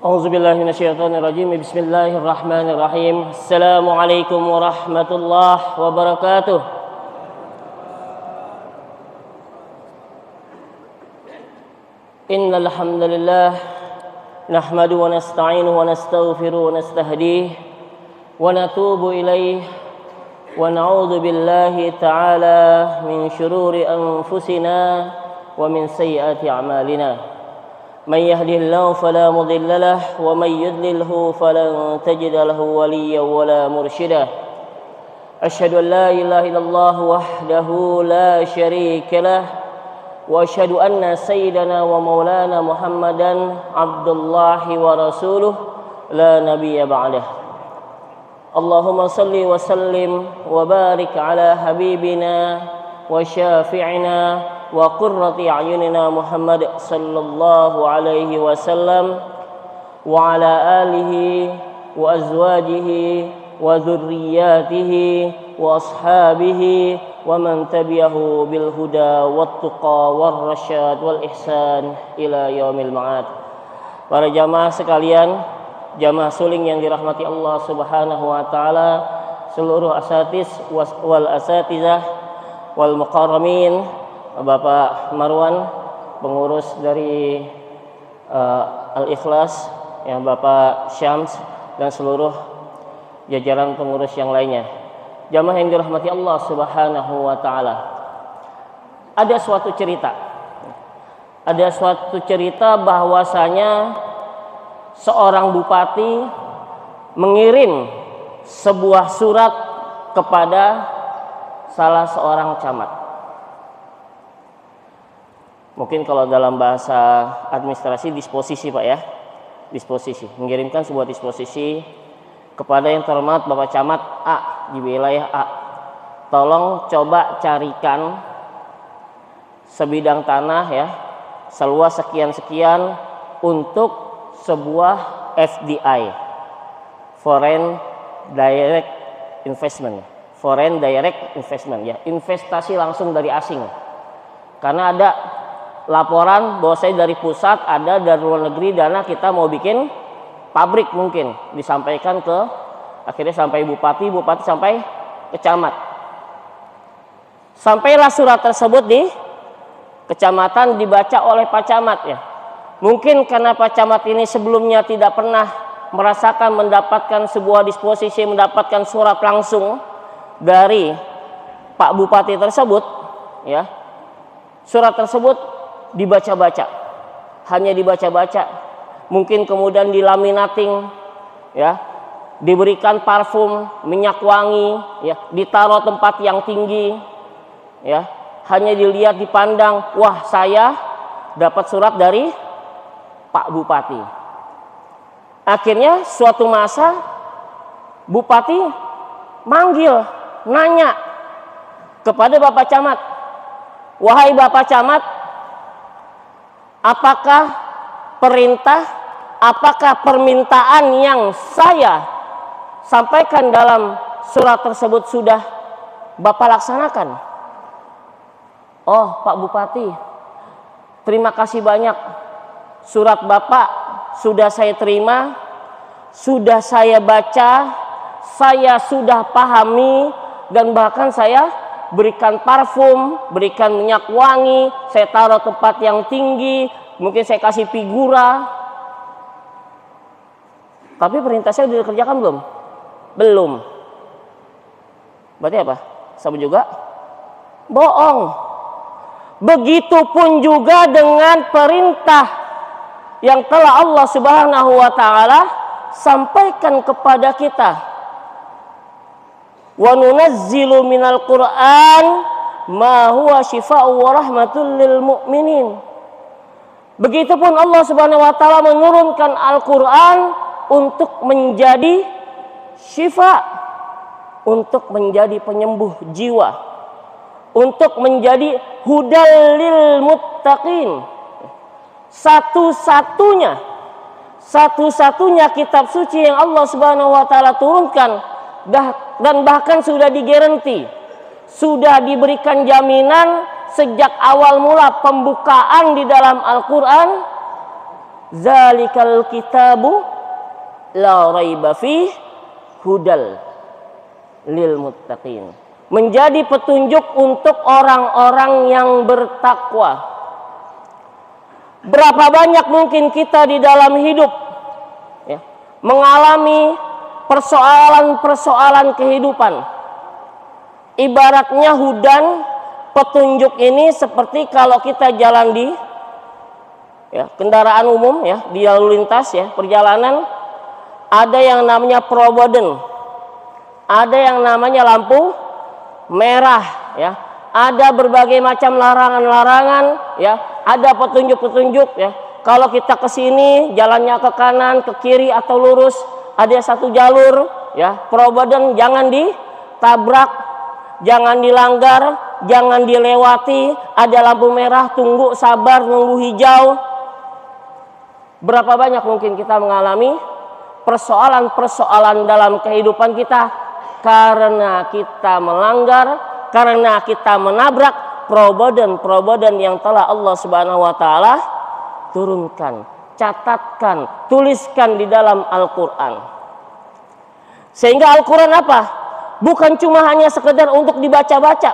أعوذ بالله من الشيطان الرجيم بسم الله الرحمن الرحيم السلام عليكم ورحمة الله وبركاته إن الحمد لله نحمده ونستعينه ونستغفره ونستهديه ونتوب إليه ونعوذ بالله تعالى من شرور أنفسنا ومن سيئات أعمالنا من يهده الله فلا مضل له ومن يضلله فلن تجد له وليا ولا مرشدا أشهد أن لا إله إلا الله وحده لا شريك له وأشهد أن سيدنا ومولانا محمدا عبد الله ورسوله لا نبي بعده اللهم صل وسلم وبارك على حبيبنا وشافعنا وقرة أعيننا محمد صلى الله عليه وسلم وعلى آله وأزواجه وذرياته وأصحابه ومن تبعه بالهدى والتقى والرشاد والإحسان إلى يوم المعاد. Para jamaah sekalian, jamaah suling yang dirahmati Allah Subhanahu wa taala, seluruh asatiz wal asatizah wal muqarramin, Bapak Marwan, pengurus dari Al-Ikhlas, yang Bapak Syams dan seluruh jajaran pengurus yang lainnya. Jamaah yang dirahmati Allah Subhanahu wa taala. Ada suatu cerita bahwasanya seorang bupati mengirim sebuah surat kepada salah seorang camat. Mungkin kalau dalam bahasa administrasi disposisi Pak ya, disposisi, mengirimkan sebuah disposisi kepada yang terhormat Bapak Camat A di wilayah A. Tolong coba carikan sebidang tanah ya, seluas sekian-sekian untuk sebuah FDI, Foreign Direct Investment. Foreign Direct Investment ya, investasi langsung dari asing. Karena ada laporan bahwa saya dari pusat, ada dari luar negeri dana, kita mau bikin pabrik, mungkin disampaikan ke, akhirnya sampai bupati sampai ke camat. Sampailah surat tersebut di kecamatan, dibaca oleh Pak Camat ya. Mungkin karena Pak Camat ini sebelumnya tidak pernah merasakan mendapatkan sebuah disposisi, mendapatkan surat langsung dari Pak Bupati tersebut ya. Surat tersebut dibaca-baca, hanya dibaca-baca, mungkin kemudian dilaminating ya, diberikan parfum, minyak wangi ya, ditaruh tempat yang tinggi ya, hanya dilihat, dipandang, wah saya dapat surat dari Pak Bupati. Akhirnya suatu masa Bupati manggil, nanya kepada Bapak Camat, wahai Bapak Camat, apakah permintaan yang saya sampaikan dalam surat tersebut sudah Bapak laksanakan? Oh Pak Bupati, terima kasih banyak, surat Bapak sudah saya terima, sudah saya baca, saya sudah pahami, dan bahkan saya berikan parfum, berikan minyak wangi, saya taruh tempat yang tinggi, mungkin saya kasih figura. Tapi perintah saya sudah dikerjakan belum? Belum. Berarti apa? Sama juga bohong. Begitupun juga dengan perintah yang telah Allah Subhanahu wa taala sampaikan kepada kita. Wa nunazzilu minal Qur'an ma huwa syifaa'un wa rahmatul lil mu'minin. Begitupun Allah Subhanahu wa taala menurunkan Al-Qur'an untuk menjadi syifa, untuk menjadi penyembuh jiwa, untuk menjadi hudal lil muttaqin. Satu-satunya kitab suci yang Allah Subhanahu wa taala turunkan, dan bahkan sudah digaranti, sudah diberikan jaminan sejak awal mula pembukaan di dalam Al-Quran, Zalikal kitabu la raiba fih hudal lil muttaqin. Menjadi petunjuk untuk orang-orang yang bertakwa. Berapa banyak mungkin kita di dalam hidup ya, mengalami persoalan-persoalan kehidupan. Ibaratnya hudan, petunjuk ini seperti kalau kita jalan di ya, kendaraan umum ya, di lalu lintas ya, perjalanan, ada yang namanya proboden, ada yang namanya lampu merah ya, ada berbagai macam larangan-larangan ya, ada petunjuk-petunjuk ya. Kalau kita ke sini jalannya ke kanan, ke kiri atau lurus, ada satu jalur ya, proboden, jangan ditabrak, jangan dilanggar, jangan dilewati, ada lampu merah, tunggu, sabar, nunggu hijau. Berapa banyak mungkin kita mengalami persoalan-persoalan dalam kehidupan kita karena kita melanggar, karena kita menabrak proboden-proboden yang telah Allah Subhanahu wa taala turunkan, catatkan, tuliskan di dalam Al-Qur'an. Sehingga Al-Qur'an apa? Bukan cuma hanya sekedar untuk dibaca-baca,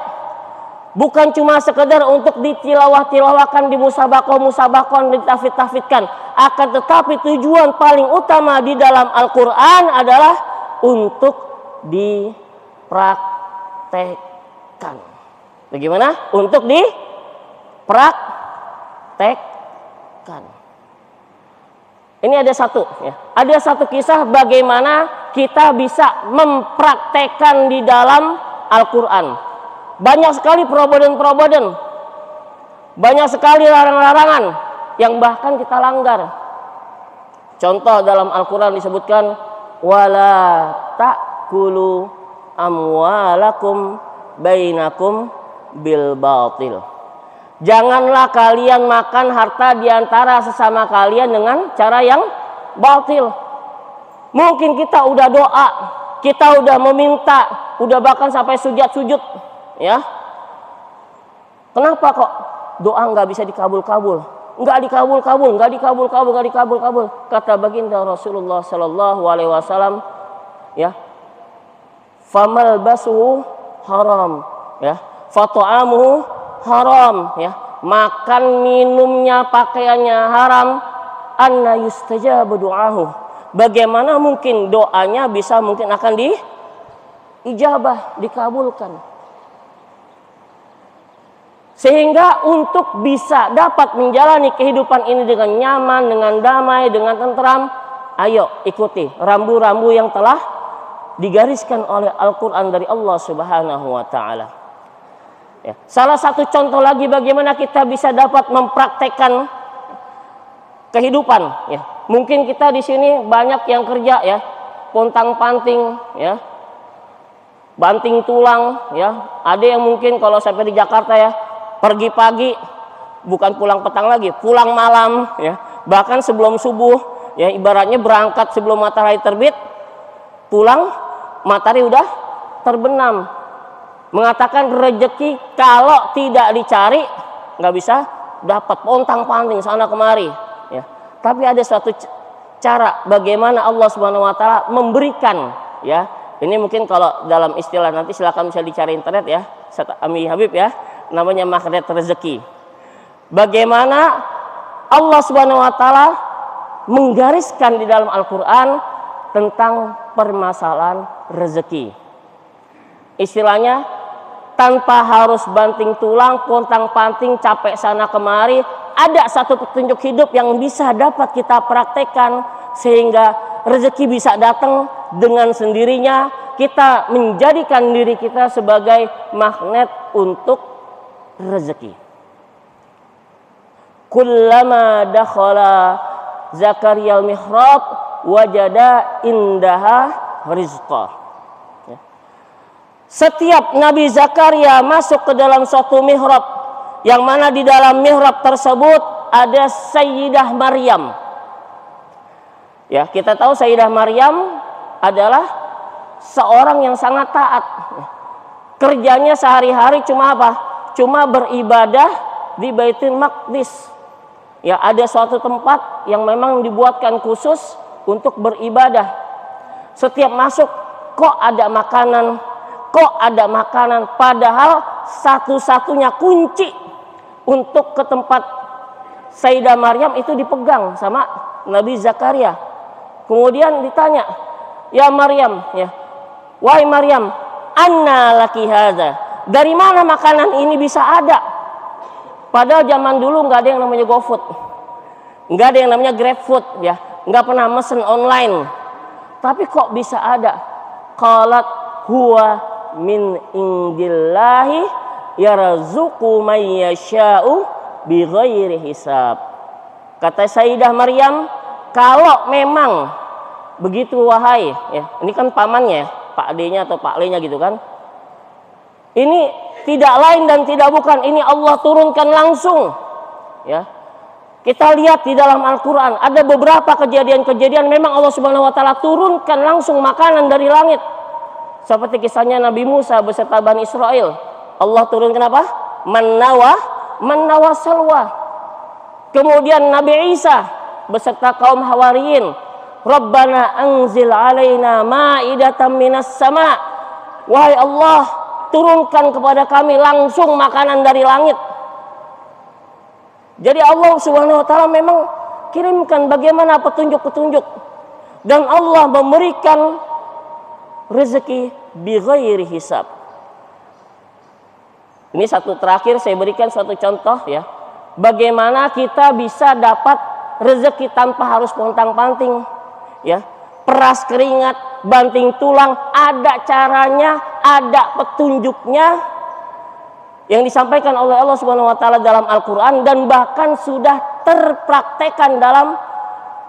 bukan cuma sekedar untuk ditilawah-tilawahkan, dimusabakoh-musabakoh, ditafid-tafidkan, akan tetapi tujuan paling utama di dalam Al-Qur'an adalah untuk dipraktekkan. Bagaimana? Untuk dipraktekkan. Ini ada satu ya. Ada satu kisah bagaimana kita bisa mempraktekkan di dalam Al-Qur'an. Banyak sekali proboden-proboden, banyak sekali larangan-larangan yang bahkan kita langgar. Contoh dalam Al-Quran disebutkan, wala ta'kulu amwalakum bainakum bil batil. Janganlah kalian makan harta diantara sesama kalian dengan cara yang batil. Mungkin kita udah doa, kita udah meminta, udah bahkan sampai sujud-sujud ya. Kenapa kok doa nggak bisa dikabul-kabul? Nggak dikabul-kabul. Kata baginda Rasulullah Sallallahu Alaihi Wasallam, ya, famal basuhu haram, ya, fat'amuhu haram, ya, makan minumnya pakaiannya haram, anna yustajabu du'ahu. Bagaimana mungkin doanya bisa mungkin akan diijabah, dikabulkan? Sehingga untuk bisa dapat menjalani kehidupan ini dengan nyaman, dengan damai, dengan tentram, ayo ikuti rambu-rambu yang telah digariskan oleh Al-Quran dari Allah Subhanahu wa Ta'ala. Ya. Salah satu contoh lagi bagaimana kita bisa dapat mempraktekkan kehidupan. Ya. Mungkin kita di sini banyak yang kerja ya, pontang-panting, ya, banting tulang, ya. Ada yang mungkin kalau sampai di Jakarta ya, pergi pagi, bukan pulang petang lagi, pulang malam, ya, bahkan sebelum subuh, ya, ibaratnya berangkat sebelum matahari terbit, pulang matahari udah terbenam. Mengatakan rezeki kalau tidak dicari nggak bisa dapat, pontang-panting sana kemari, ya. Tapi ada suatu cara bagaimana Allah Subhanahu Wa Taala memberikan, ya. Ini mungkin kalau dalam istilah nanti silakan bisa dicari internet ya, Ami Habib ya. Namanya magnet rezeki. Bagaimana Allah Subhanahu wa taala menggariskan di dalam Al-Qur'an tentang permasalahan rezeki. Istilahnya tanpa harus banting tulang, pontang-panting, capek sana kemari, ada satu petunjuk hidup yang bisa dapat kita praktekkan sehingga rezeki bisa datang dengan sendirinya. Kita menjadikan diri kita sebagai magnet untuk rezeki. Kullama dakhala Zakaria al-mihrab wajada indaha rizqa. Ya. Setiap Nabi Zakaria masuk ke dalam suatu mihrab, yang mana di dalam mihrab tersebut ada Sayyidah Maryam. Ya, kita tahu Sayyidah Maryam adalah seorang yang sangat taat. Kerjanya sehari-hari cuma apa? Cuma beribadah di Baitul Maqdis. Ya, ada suatu tempat yang memang dibuatkan khusus untuk beribadah. Setiap masuk, kok ada makanan, padahal satu-satunya kunci untuk ke tempat Sayyidah Maryam itu dipegang sama Nabi Zakaria. Kemudian ditanya, ya Maryam, ya, wahai Maryam, anna laki hadza, dari mana makanan ini bisa ada? Padahal zaman dulu nggak ada yang namanya GoFood, nggak ada yang namanya GrabFood, ya, nggak pernah mesen online. Tapi kok bisa ada? Qalat huwa min indillahi yarzuqu may yasha'u bighairi hisab. Kata Sayyidah Maryam, kalau memang begitu wahai, ya, ini kan pamannya, Pak D-nya atau Pak L-nya gitu kan. Ini tidak lain dan tidak bukan, ini Allah turunkan langsung. Ya. Kita lihat di dalam Al-Qur'an ada beberapa kejadian-kejadian memang Allah Subhanahu wa taala turunkan langsung makanan dari langit. Seperti kisahnya Nabi Musa beserta Bani Israel. Allah turunkan apa? Mannawa salwa. Kemudian Nabi Isa beserta kaum Hawariyin, Rabbana anzil alaina ma'idatan minas sama. Wahai Allah, turunkan kepada kami langsung makanan dari langit. Jadi Allah Subhanahu wa taala memang kirimkan bagaimana petunjuk-petunjuk, dan Allah memberikan rezeki bighairi hisab. Ini satu terakhir saya berikan suatu contoh, ya. Bagaimana kita bisa dapat rezeki tanpa harus pontang-panting, ya. Peras keringat, banting tulang, ada caranya, ada petunjuknya yang disampaikan oleh Allah Subhanahu wa taala dalam Al-Qur'an dan bahkan sudah terpraktekkan dalam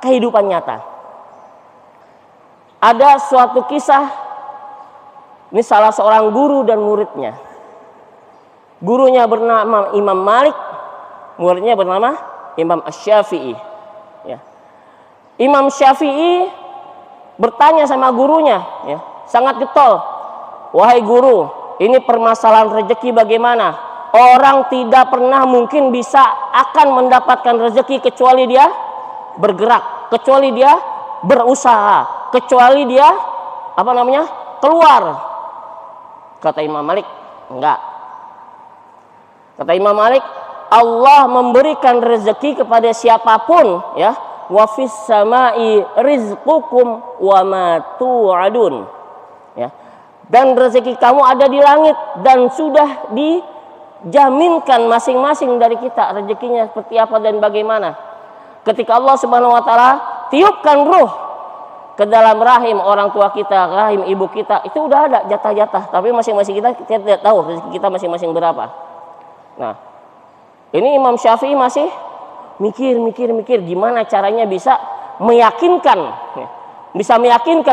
kehidupan nyata. Ada suatu kisah, ini salah seorang guru dan muridnya. Gurunya bernama Imam Malik, muridnya bernama Imam Asy-Syafi'i. Ya. Imam Syafi'i bertanya sama gurunya, ya, sangat getol. Wahai guru, ini permasalahan rezeki bagaimana? Orang tidak pernah mungkin bisa akan mendapatkan rezeki kecuali dia bergerak, kecuali dia berusaha, kecuali dia keluar. Kata Imam Malik, enggak. Kata Imam Malik, Allah memberikan rezeki kepada siapapun, ya. Wa fis samai rizqukum wa ma tu'adun. Ya. Dan rezeki kamu ada di langit dan sudah dijaminkan masing-masing dari kita rezekinya seperti apa dan bagaimana. Ketika Allah Subhanahu wa taala tiupkan ruh ke dalam rahim orang tua kita, rahim ibu kita, itu udah ada jatah-jatah, tapi masing-masing kita tidak tahu rezeki kita masing-masing berapa. Nah, ini Imam Syafi'i masih mikir gimana caranya bisa meyakinkan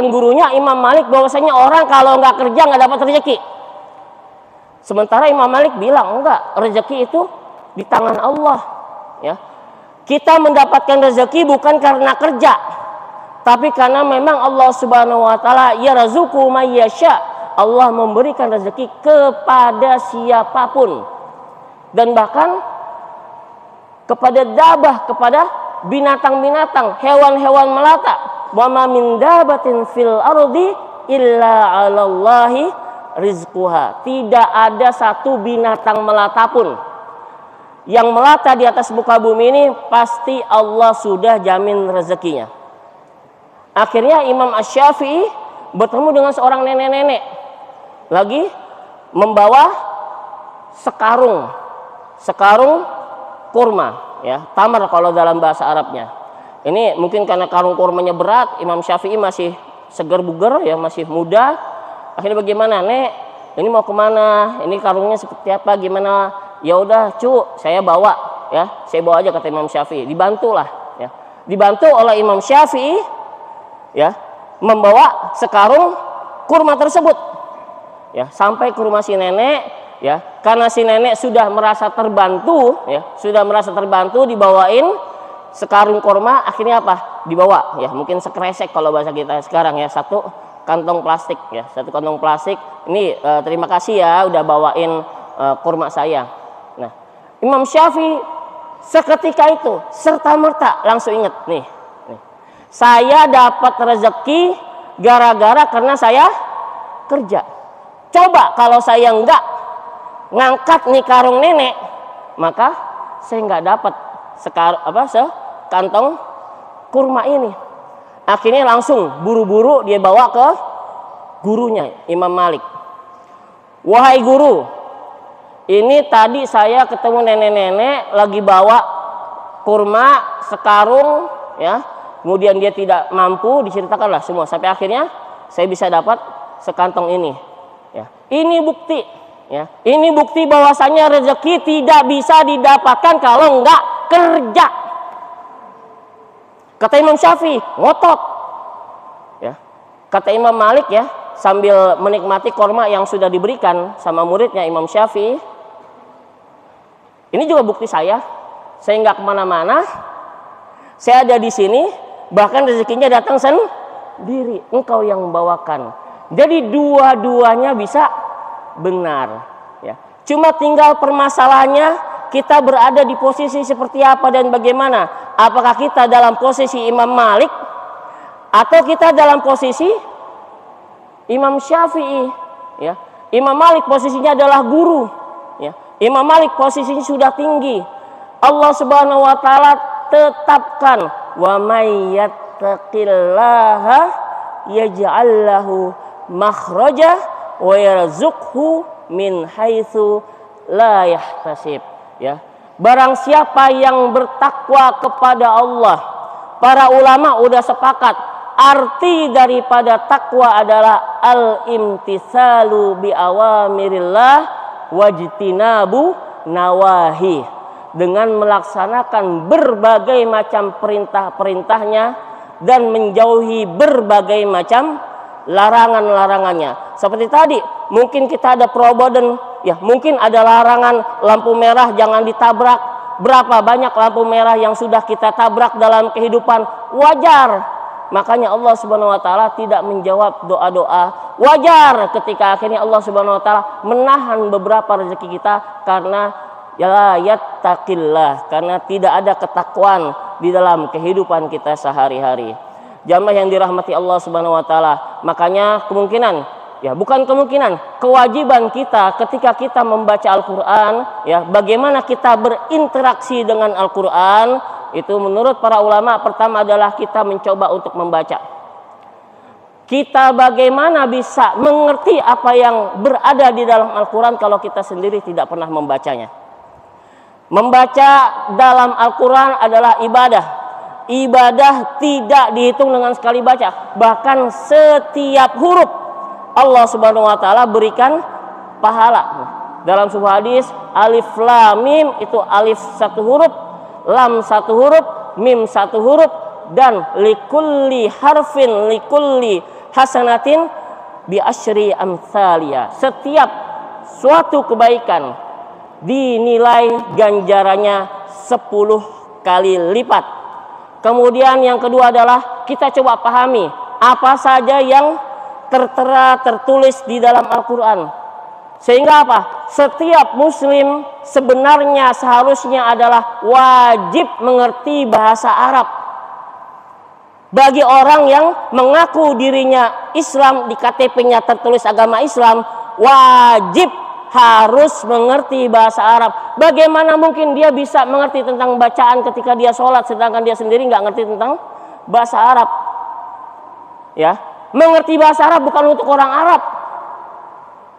gurunya Imam Malik bahwasanya orang kalau nggak kerja nggak dapat rezeki. Sementara Imam Malik bilang enggak, rezeki itu di tangan Allah, ya. Kita mendapatkan rezeki bukan karena kerja, tapi karena memang Allah Subhanahu wa taala yarzuqu may yasha. Allah memberikan rezeki kepada siapapun dan bahkan kepada dabah, kepada binatang-binatang, hewan-hewan melata. Wa ma min dabatin fil ardi illa 'alallahi rizquha. Tidak ada satu binatang melata pun yang melata di atas muka bumi ini pasti Allah sudah jamin rezekinya. Akhirnya Imam Asy-Syafi'i bertemu dengan seorang nenek-nenek lagi membawa sekarung kurma, ya, tamar kalau dalam bahasa Arabnya. Ini mungkin karena karung kurmanya berat, Imam Syafi'i masih segar bugar, ya, masih muda. Akhirnya bagaimana, Nek? Ini mau kemana? Ini karungnya seperti apa? Gimana? Ya udah, cu, saya bawa, ya, saya bawa aja, kata Imam Syafi'i. Dibantulah, ya, dibantu oleh Imam Syafi'i, ya, membawa sekarung kurma tersebut, ya, sampai ke rumah si nenek. Ya, karena si nenek sudah merasa terbantu, ya, dibawain sekarung kurma, akhirnya apa? Dibawa, ya, mungkin sekresek kalau bahasa kita sekarang, ya, satu kantong plastik, ya, satu kantong plastik. Ini terima kasih ya udah bawain kurma saya. Nah, Imam Syafi'i seketika itu serta-merta langsung ingat nih. Saya dapat rezeki gara-gara karena saya kerja. Coba kalau saya enggak ngangkat nih karung nenek, maka saya enggak dapat sekantong kurma ini. Akhirnya langsung buru-buru dia bawa ke gurunya, Imam Malik. Wahai guru, ini tadi saya ketemu nenek-nenek lagi bawa kurma sekarung, ya. Kemudian dia tidak mampu, diceritakanlah semua sampai akhirnya saya bisa dapat sekantong ini. Ya. Ini bukti, ya. Ini bukti bahwasanya rezeki tidak bisa didapatkan kalau enggak kerja. Kata Imam Syafi'i, ngotot. Ya. Kata Imam Malik, ya, sambil menikmati korma yang sudah diberikan sama muridnya Imam Syafi'i. Ini juga bukti saya nggak kemana-mana, saya ada di sini. Bahkan rezekinya datang sendiri, engkau yang membawakan. Jadi dua-duanya bisa benar, ya. Cuma tinggal permasalahannya kita berada di posisi seperti apa dan bagaimana. Apakah kita dalam posisi Imam Malik atau kita dalam posisi Imam Syafi'i, ya. Imam Malik posisinya adalah guru, ya. Imam Malik posisinya sudah tinggi. Allah Subhanahu wa taala tetapkan, wa may yattaqillaha yaj'al lahu makhraja wa yarzuqhu min haitsu la yahtasib, ya. Barang siapa yang bertakwa kepada Allah, para ulama udah sepakat arti daripada takwa adalah al-imtisalu bi awamirillah wajtinabu nawahi, dengan melaksanakan berbagai macam perintah-perintahnya dan menjauhi berbagai macam larangan-larangannya. Seperti tadi, mungkin kita ada problem, ya, mungkin ada larangan lampu merah jangan ditabrak. Berapa banyak lampu merah yang sudah kita tabrak dalam kehidupan, wajar. Makanya Allah Subhanahu wa taala tidak menjawab doa-doa. Wajar ketika akhirnya Allah Subhanahu wa taala menahan beberapa rezeki kita karena ya yattaqillah, karena tidak ada ketakwaan di dalam kehidupan kita sehari-hari. Jamaah yang dirahmati Allah Subhanahu wa taala, makanya kemungkinan, ya bukan kemungkinan, kewajiban kita ketika kita membaca Al-Qur'an, ya, bagaimana kita berinteraksi dengan Al-Qur'an, itu menurut para ulama pertama adalah kita mencoba untuk membaca. Kita bagaimana bisa mengerti apa yang berada di dalam Al-Qur'an kalau kita sendiri tidak pernah membacanya. Membaca dalam Al-Quran adalah ibadah. Ibadah tidak dihitung dengan sekali baca. Bahkan setiap huruf Allah Subhanahu wa taala berikan pahala. Dalam sebuah hadis, alif lam mim itu alif satu huruf, lam satu huruf, mim satu huruf, dan likulli harfin likulli hasanatin bi asyri amsalia. Setiap suatu kebaikan dinilai ganjarannya 10 kali lipat. Kemudian yang kedua adalah kita coba pahami apa saja yang tertera tertulis di dalam Al-Quran. Sehingga apa? Setiap muslim sebenarnya seharusnya adalah wajib mengerti bahasa Arab. Bagi orang yang mengaku dirinya Islam, di KTP-nya tertulis agama Islam, wajib harus mengerti bahasa Arab. Bagaimana mungkin dia bisa mengerti tentang bacaan ketika dia sholat, sedangkan dia sendiri nggak ngerti tentang bahasa Arab? Ya, mengerti bahasa Arab bukan untuk orang Arab,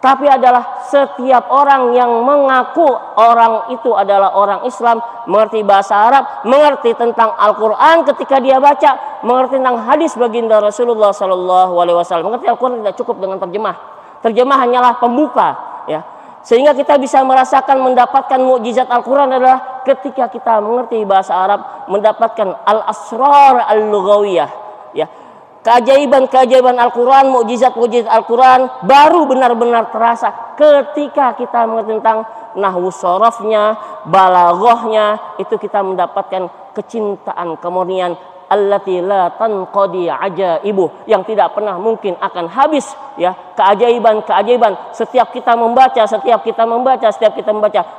tapi adalah setiap orang yang mengaku orang itu adalah orang Islam, mengerti bahasa Arab, mengerti tentang Al-Quran ketika dia baca, mengerti tentang hadis baginda Rasulullah SAW. Mengerti Al-Quran tidak cukup dengan terjemah. Terjemah hanyalah pembuka, ya. Sehingga kita bisa merasakan mendapatkan mukjizat Al-Quran adalah ketika kita mengerti bahasa Arab, mendapatkan al-asrar al-lughawiyah, ya. Keajaiban-keajaiban Al-Quran, mukjizat-mukjizat Al-Quran baru benar-benar terasa ketika kita mengerti tentang nahwu sorofnya, balaghahnya. Itu kita mendapatkan kecintaan, kemurnian allati la tanqadi ajaibu, yang tidak pernah mungkin akan habis ya keajaiban-keajaiban. Setiap kita membaca,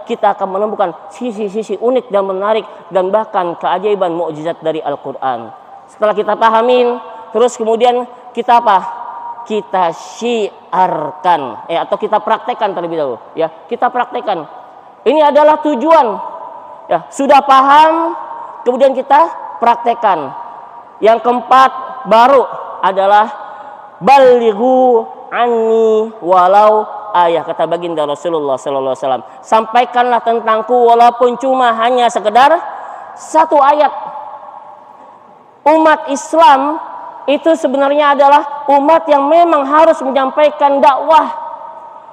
kita akan menemukan sisi-sisi unik dan menarik dan bahkan keajaiban mukjizat dari Al-Qur'an. Setelah kita pahamin, terus kemudian kita apa? Kita syiarkan atau kita praktekkan terlebih dahulu ya. Kita praktekkan. Ini adalah tujuan. Ya, sudah paham, kemudian kita praktekkan. Yang keempat baru adalah balighu anni walau ayah, kata baginda Rasulullah sallallahu alaihi wasallam. Sampaikanlah tentangku walaupun cuma hanya sekedar satu ayat. Umat Islam itu sebenarnya adalah umat yang memang harus menyampaikan dakwah.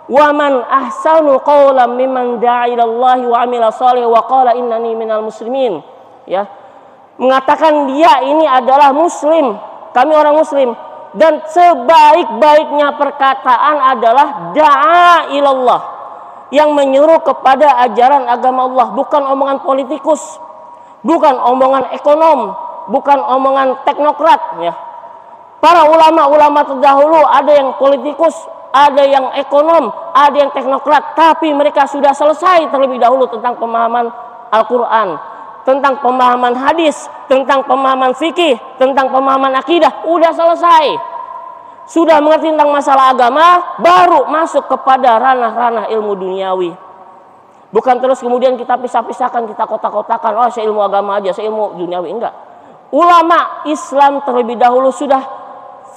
Wa man ahsanu qawlan mimman da'a ila Allah wa 'amila shalih wa qala innani minal muslimin. Ya. Mengatakan dia ini adalah muslim, kami orang muslim, dan sebaik-baiknya perkataan adalah da'a ila Allah, yang menyuruh kepada ajaran agama Allah, bukan omongan politikus, bukan omongan ekonom, bukan omongan teknokrat ya. Para ulama-ulama terdahulu ada yang politikus, ada yang ekonom, ada yang teknokrat, tapi mereka sudah selesai terlebih dahulu tentang pemahaman Al-Quran, tentang pemahaman hadis, tentang pemahaman fikih, tentang pemahaman akidah, udah selesai. Sudah mengerti tentang masalah agama, baru masuk kepada ranah-ranah ilmu duniawi. Bukan terus kemudian kita pisah-pisahkan, kita kotak-kotakan, oh saya ilmu agama aja, saya ilmu duniawi, enggak. Ulama Islam terlebih dahulu sudah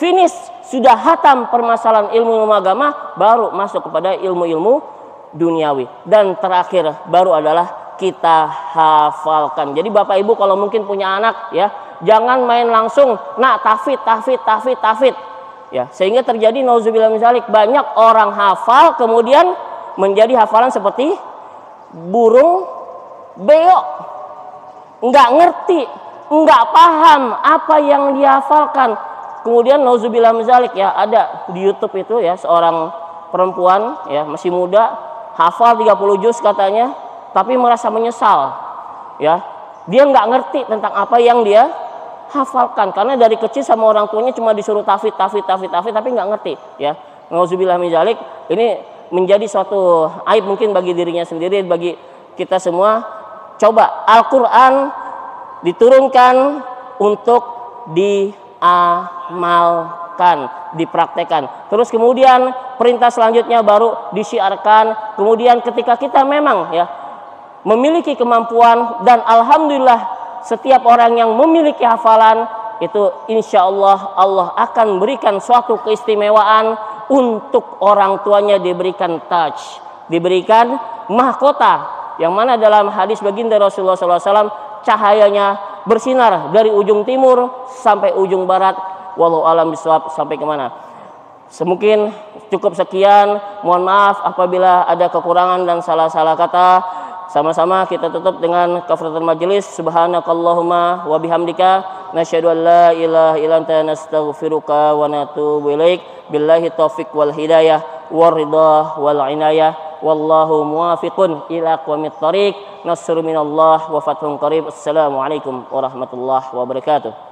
finish, sudah hatam permasalahan ilmu agama, baru masuk kepada ilmu-ilmu duniawi. Dan terakhir baru adalah kita hafalkan. Jadi Bapak Ibu kalau mungkin punya anak ya, jangan main langsung nak tahfidz ya, sehingga terjadi nauzubillah min dzalik, banyak orang hafal kemudian menjadi hafalan seperti burung beo, nggak ngerti, nggak paham apa yang dihafalkan. Kemudian nauzubillah min dzalik ya, ada di YouTube itu ya seorang perempuan ya masih muda, hafal 30 juz katanya, tapi merasa menyesal ya. Dia nggak ngerti tentang apa yang dia hafalkan karena dari kecil sama orang tuanya cuma disuruh tahfidz tapi nggak ngerti ya. Nauzubillah min dzalik, ini menjadi suatu aib mungkin bagi dirinya sendiri, bagi kita semua. Coba Al-Qur'an diturunkan untuk diamalkan, dipraktekkan. Terus kemudian perintah selanjutnya baru disiarkan. Kemudian ketika kita memang ya memiliki kemampuan, dan alhamdulillah setiap orang yang memiliki hafalan itu insya Allah Allah akan berikan suatu keistimewaan untuk orang tuanya, diberikan taj, diberikan mahkota, yang mana dalam hadis baginda Rasulullah SAW cahayanya bersinar dari ujung timur sampai ujung barat. Wallahu alam bisawab, sampai kemana. Semungkin cukup sekian. Mohon maaf apabila ada kekurangan dan salah-salah kata. Sama-sama kita tutup dengan kafaratul majelis. Subhanakallahumma wa bihamdika nasyhadu an la ilaha illa anta nastaghfiruka wa natubu ilaik. Billahi taufik wal hidayah war ridha wal inayah. Wallahu muwafiqun ila aqwamit thariq. Nasrun minallah wa fathun qarib. Assalamualaikum warahmatullahi wabarakatuh.